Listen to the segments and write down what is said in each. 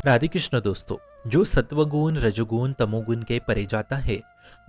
राधे कृष्ण दोस्तों। जो सत्वगुण रजोगुण तमोगुण के परे जाता है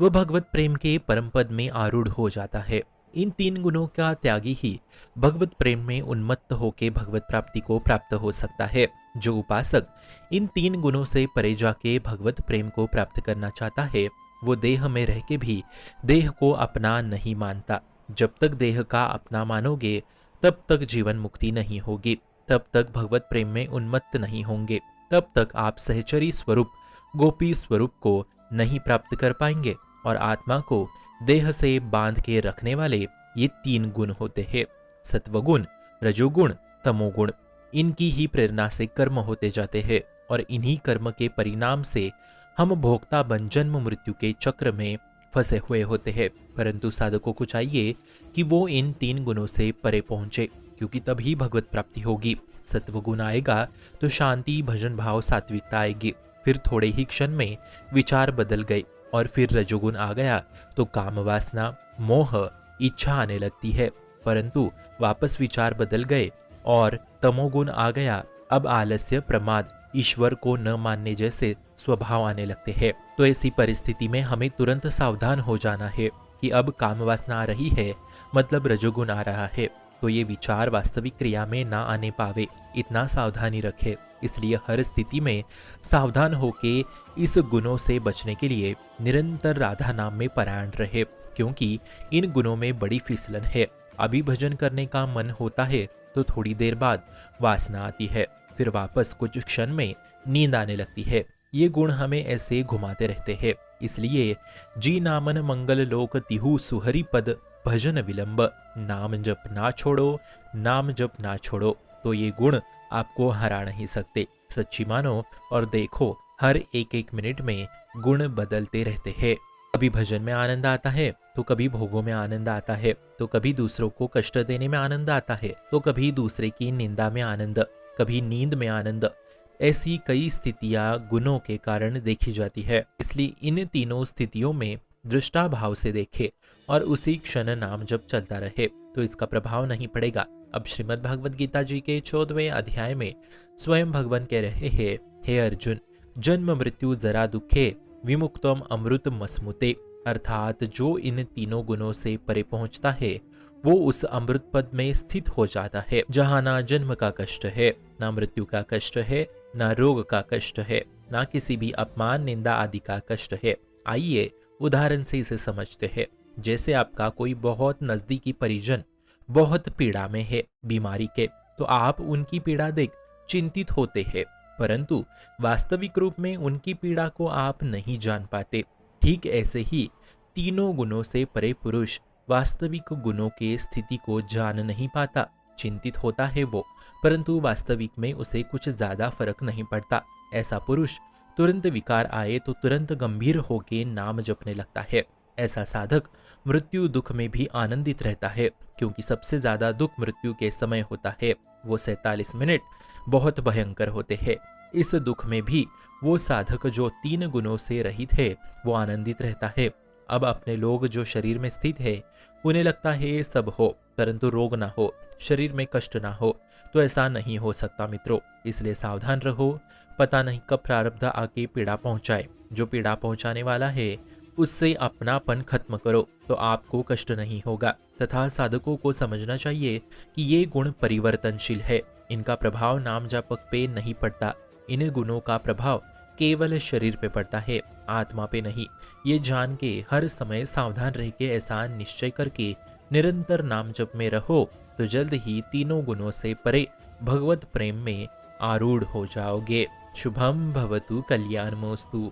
वह भगवत प्रेम के परम पद में आरूढ़ हो जाता है। इन तीन गुणों का त्यागी ही भगवत प्रेम में उन्मत्त होकर भगवत प्राप्ति को प्राप्त हो सकता है। जो उपासक इन तीन गुणों से परे जाके भगवत प्रेम को प्राप्त करना चाहता है वो देह में रह के भी देह को अपना नहीं मानता। जब तक देह का अपना मानोगे तब तक जीवन मुक्ति नहीं होगी, तब तक भगवत प्रेम में उन्मत्त नहीं होंगे, तब तक आप सहचरी स्वरूप गोपी स्वरूप को नहीं प्राप्त कर पाएंगे। और आत्मा को देह से बांध के रखने वाले ये तीन गुण होते हैं, सत्वगुण रजोगुण तमोगुण। इनकी ही प्रेरणा से कर्म होते जाते हैं और इन्हीं कर्म के परिणाम से हम भोक्ता बन जन्म मृत्यु के चक्र में फंसे हुए होते हैं। परंतु साधकों को चाहिए कि वो इन तीन गुणों से परे पहुंचे, क्योंकि तभी भगवत प्राप्ति होगी। सत्वगुण आएगा तो शांति भजन भाव सात्विकता आएगी, फिर थोड़े ही क्षण में विचार बदल गए। और फिर रजोगुण आ गया तो काम वासना मोह इच्छा आने लगती है, परंतु वापस विचार बदल गए। और तमोगुण आ गया, अब आलस्य प्रमाद ईश्वर को न मानने जैसे स्वभाव आने लगते हैं। तो ऐसी परिस्थिति में हमें तुरंत सावधान हो जाना है कि अब काम वासना आ रही है, मतलब रजोगुण आ रहा है, तो ये विचार वास्तविक क्रिया में ना आने पावे, इतना सावधानी रखे। इसलिए हर स्थिति में सावधान होके इस गुणों से बचने के लिए निरंतर राधा नाम में परायण रहे, क्योंकि इन गुणों में बड़ी फिसलन है। अभी भजन करने का मन होता है तो थोड़ी देर बाद वासना आती है, फिर वापस कुछ क्षण में नींद आने लगती है। ये गुण हमें ऐसे घुमाते रहते हैं। इसलिए जी नामन मंगल लोक तिहु सुहरि पद भजन विलंब, नाम जप ना छोड़ो, नाम जप ना छोड़ो। तो ये गुण आपको हरा नहीं सकते। सच्ची मानो और देखो, हर एक एक मिनट में गुण बदलते रहते हैं। कभी भजन में आनंद आता है तो कभी भोगों में आनंद आता है, तो कभी दूसरों को कष्ट देने में आनंद आता है, तो कभी दूसरे की निंदा में आनंद, कभी नींद में आनंद। ऐसी कई स्थितियां गुणों के कारण देखी जाती है। इसलिए इन तीनों स्थितियों में दृष्टा भाव से देखे और उसी क्षण नाम जब चलता रहे तो इसका प्रभाव नहीं पड़ेगा। अब श्रीमद् भागवत गीता जी के 14वें अध्याय में स्वयं भगवान कह रहे हैं, हे अर्जुन, जन्म मृत्यु जरा दुखे विमुक्तम अमृत मस्मुते। अर्थात जो इन तीनों गुणों से परे पहुंचता है वो उस अमृत पद में स्थित हो जाता है, जहां ना जन्म का कष्ट है, ना मृत्यु का कष्ट है, ना रोग का कष्ट है, ना किसी भी अपमान निंदा आदि का कष्ट है। आइए उदाहरण से इसे समझते हैं। जैसे आपका कोई बहुत नजदीकी परिजन बहुत पीड़ा में है बीमारी के, तो आप उनकी पीड़ा देख चिंतित होते हैं, परंतु वास्तविक रूप में उनकी पीड़ा को आप नहीं जान पाते। ठीक ऐसे ही तीनों गुणों से परे पुरुष वास्तविक गुणों के स्थिति को जान नहीं पाता। चिंतित होता है वो, परंतु वास्तविक में उसे कुछ ज्यादा फर्क नहीं पड़ता। ऐसा पुरुष तुरंत विकार आए तो तुरंत गंभीर होके नाम जपने लगता है। ऐसा साधक मृत्यु दुख में भी आनंदित रहता है, क्योंकि सबसे ज्यादा दुख मृत्यु के समय होता है। वो 47 मिनट बहुत भयंकर होते हैं। इस दुख में भी वो साधक जो तीन गुणों से रहित है वो आनंदित रहता है। अब अपने लोग जो शरीर में स्थित है उन्हें लगता है सब हो परंतु रोग ना हो, शरीर में कष्ट ना हो, तो ऐसा नहीं हो सकता मित्रों। इसलिए सावधान रहो, पता नहीं कब प्रारब्ध आके पीड़ा पहुंचाए। जो पीड़ा पहुंचाने वाला है उससे अपनापन खत्म करो तो आपको कष्ट नहीं होगा। तथा साधकों को समझना चाहिए कि ये गुण परिवर्तनशील है, इनका प्रभाव नाम जापक पे नहीं पड़ता। इन गुणों का प्रभाव केवल शरीर पे पड़ता है, आत्मा पे नहीं। ये जान के हर समय सावधान रह के ऐसा निश्चय करके निरंतर नाम जप में रहो तो जल्द ही तीनों गुणों से परे भगवत प्रेम में आरूढ़ हो जाओगे। शुभम भवतु कल्याणमोस्तु।